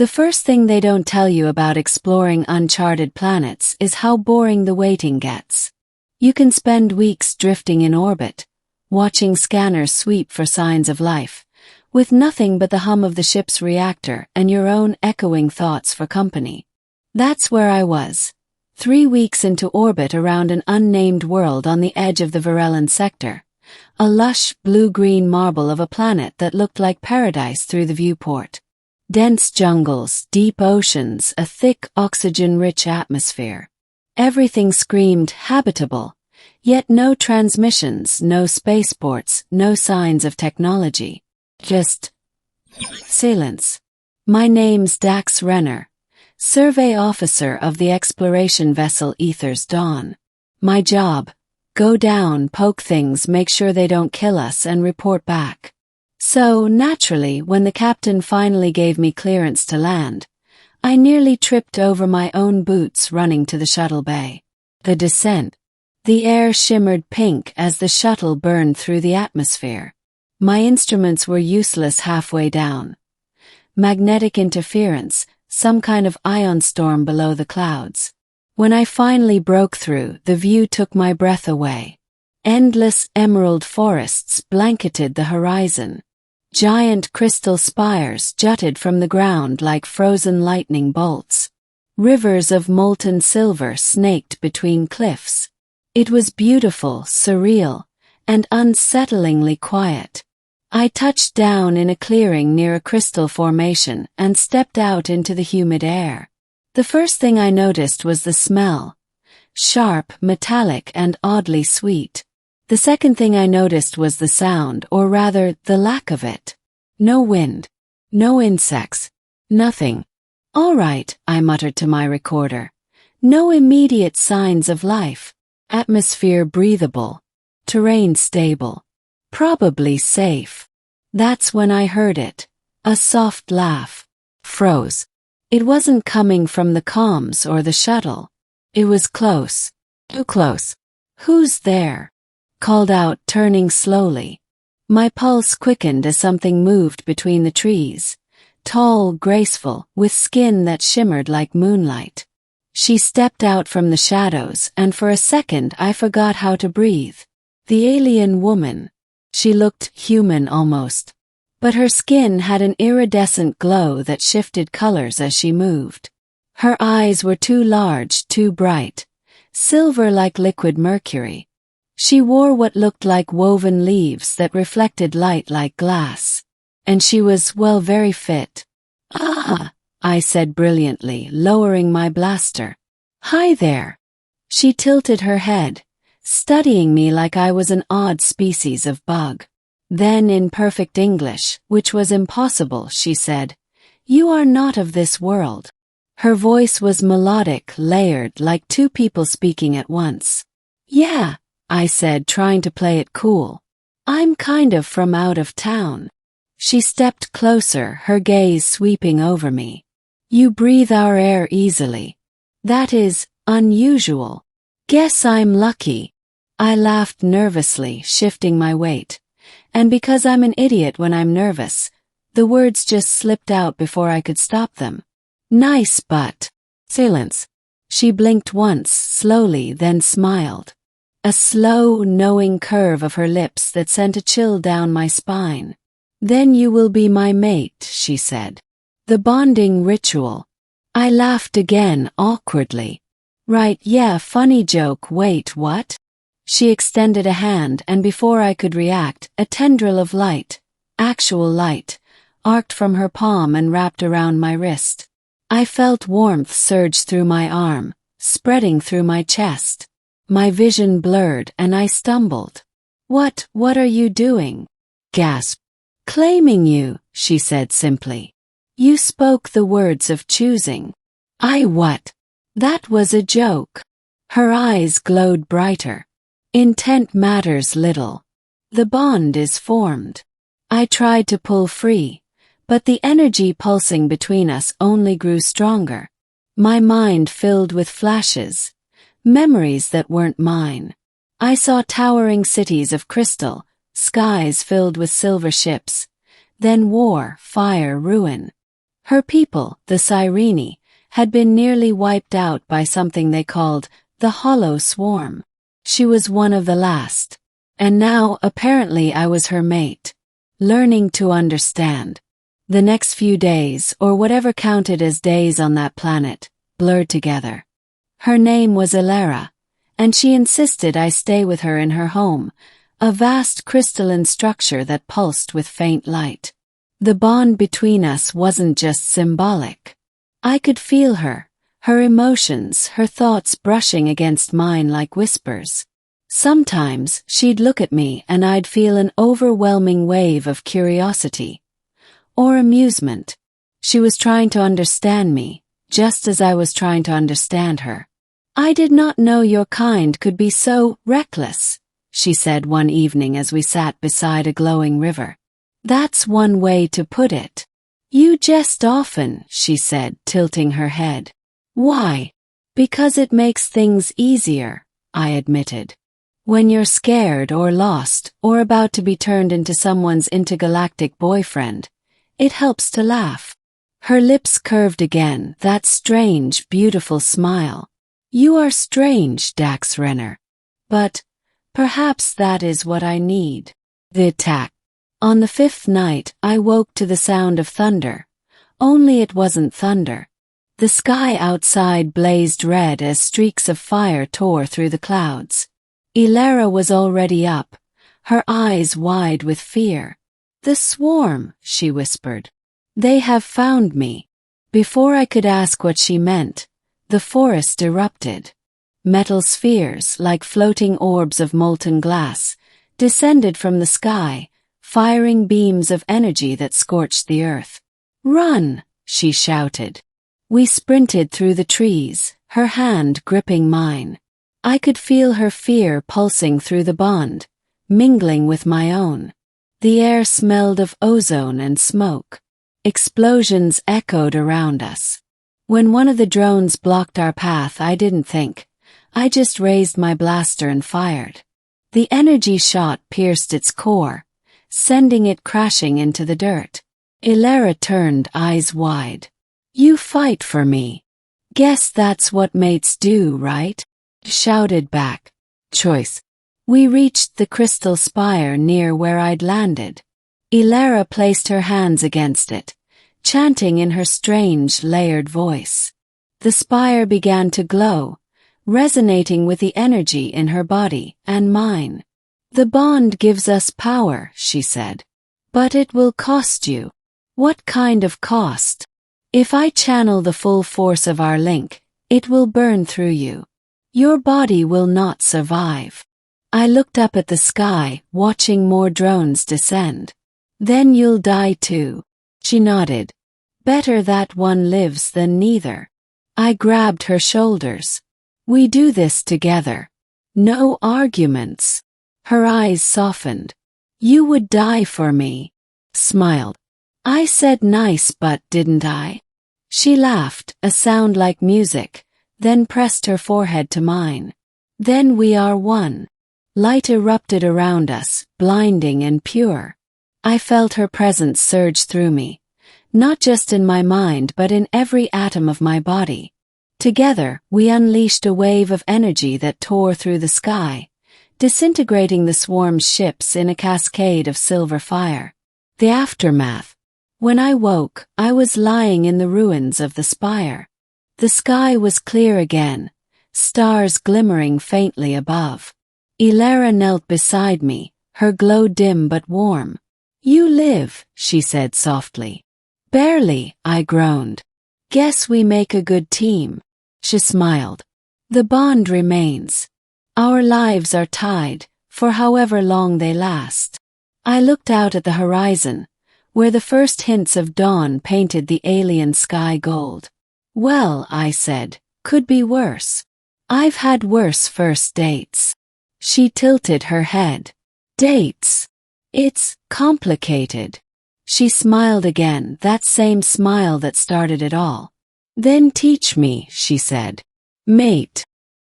The first thing they don't tell you about exploring uncharted planets is how boring the waiting gets. You can spend weeks drifting in orbit, watching scanners sweep for signs of life, with nothing but the hum of the ship's reactor and your own echoing thoughts for company. That's where I was, 3 weeks into orbit around an unnamed world on the edge of the Varellan sector, a lush blue-green marble of a planet that looked like paradise through the viewport. Dense jungles, deep oceans, a thick oxygen-rich atmosphere. Everything screamed habitable, yet no transmissions, no spaceports, no signs of technology. Just silence. My name's Dax Renner, survey officer of the exploration vessel Ether's Dawn. My job: go down, poke things, make sure they don't kill us, and report back. So, naturally, when the captain finally gave me clearance to land, I nearly tripped over my own boots running to the shuttle bay. The descent. The air shimmered pink as the shuttle burned through the atmosphere. My instruments were useless halfway down. Magnetic interference, some kind of ion storm below the clouds. When I finally broke through, the view took my breath away. Endless emerald forests blanketed the horizon. Giant crystal spires jutted from the ground like frozen lightning bolts. Rivers of molten silver snaked between cliffs. It was beautiful, surreal, and unsettlingly quiet. I touched down in a clearing near a crystal formation and stepped out into the humid air. The first thing I noticed was the smell. Sharp, metallic, and oddly sweet. The second thing I noticed was the sound, or rather, the lack of it. No wind. No insects. Nothing. All right, I muttered to my recorder. No immediate signs of life. Atmosphere breathable. Terrain stable. Probably safe. That's when I heard it. A soft laugh. Froze. It wasn't coming from the comms or the shuttle. It was close. Too close. Who's there? Called out, turning slowly. My pulse quickened as something moved between the trees. Tall, graceful, with skin that shimmered like moonlight. She stepped out from the shadows, and for a second I forgot how to breathe. The alien woman. She looked human almost. But her skin had an iridescent glow that shifted colors as she moved. Her eyes were too large, too bright. Silver like liquid mercury. She wore what looked like woven leaves that reflected light like glass. And she was, well, very fit. "Ah," I said brilliantly, lowering my blaster. "Hi there." She tilted her head, studying me like I was an odd species of bug. Then in perfect English, which was impossible, she said, "You are not of this world." Her voice was melodic, layered, like two people speaking at once. "Yeah," I said, trying to play it cool. "I'm kind of from out of town." She stepped closer, her gaze sweeping over me. "You breathe our air easily. That is unusual. Guess I'm lucky." I laughed nervously, shifting my weight. And because I'm an idiot when I'm nervous, the words just slipped out before I could stop them. "Nice, but..." Silence. She blinked once, slowly, then smiled. A slow, knowing curve of her lips that sent a chill down my spine. "Then you will be my mate," she said. "The bonding ritual." I laughed again, awkwardly. "Right, yeah, funny joke, wait, what?" She extended a hand, and before I could react, a tendril of light, actual light, arced from her palm and wrapped around my wrist. I felt warmth surge through my arm, spreading through my chest. My vision blurred and I stumbled. What are you doing?" Gasped. "Claiming you," she said simply. "You spoke the words of choosing." "I what?" "That was a joke." Her eyes glowed brighter. "Intent matters little. The bond is formed." I tried to pull free, but the energy pulsing between us only grew stronger. My mind filled with flashes. Memories that weren't mine. I saw towering cities of crystal, skies filled with silver ships, then war, fire, ruin. Her people, the Cyrene, had been nearly wiped out by something they called the Hollow Swarm. She was one of the last. And now, apparently, I was her mate. Learning to understand. The next few days, or whatever counted as days on that planet, blurred together. Her name was Ilera, and she insisted I stay with her in her home, a vast crystalline structure that pulsed with faint light. The bond between us wasn't just symbolic. I could feel her emotions, her thoughts brushing against mine like whispers. Sometimes she'd look at me and I'd feel an overwhelming wave of curiosity or amusement. She was trying to understand me, just as I was trying to understand her. "I did not know your kind could be so reckless," she said one evening as we sat beside a glowing river. "That's one way to put it." "You jest often," she said, tilting her head. "Why?" "Because it makes things easier," I admitted. "When you're scared or lost or about to be turned into someone's intergalactic boyfriend, it helps to laugh." Her lips curved again, that strange, beautiful smile. "You are strange, Dax Renner. But perhaps that is what I need." The attack. On the fifth night, I woke to the sound of thunder. Only it wasn't thunder. The sky outside blazed red as streaks of fire tore through the clouds. Ilera was already up, her eyes wide with fear. "The swarm," she whispered. "They have found me." Before I could ask what she meant, the forest erupted. Metal spheres, like floating orbs of molten glass, descended from the sky, firing beams of energy that scorched the earth. "Run!" she shouted. We sprinted through the trees, her hand gripping mine. I could feel her fear pulsing through the bond, mingling with my own. The air smelled of ozone and smoke. Explosions echoed around us. When one of the drones blocked our path, I didn't think. I just raised my blaster and fired. The energy shot pierced its core, sending it crashing into the dirt. Ilera turned, eyes wide. "You fight for me. Guess that's what mates do, right?" Shouted back. "Choice." We reached the crystal spire near where I'd landed. Ilera placed her hands against it, chanting in her strange, layered voice. The spire began to glow, resonating with the energy in her body and mine. "The bond gives us power," she said. "But it will cost you." "What kind of cost?" "If I channel the full force of our link, it will burn through you. Your body will not survive." I looked up at the sky, watching more drones descend. "Then you'll die too." She nodded. "Better that one lives than neither." I grabbed her shoulders. "We do this together. No arguments." Her eyes softened. "You would die for me." Smiled. "I said nice but didn't I?" She laughed, a sound like music, then pressed her forehead to mine. "Then we are one." Light erupted around us, blinding and pure. I felt her presence surge through me, not just in my mind but in every atom of my body. Together, we unleashed a wave of energy that tore through the sky, disintegrating the swarm's ships in a cascade of silver fire. The aftermath. When I woke, I was lying in the ruins of the spire. The sky was clear again, stars glimmering faintly above. Ilera knelt beside me, her glow dim but warm. "You live," she said softly. "Barely," I groaned. "Guess we make a good team." She smiled. "The bond remains. Our lives are tied, for however long they last." I looked out at the horizon, where the first hints of dawn painted the alien sky gold. "Well," I said, "could be worse. I've had worse first dates." She tilted her head. "Dates? It's complicated." She smiled again, that same smile that started it all. "Then teach me," she said. "Mate."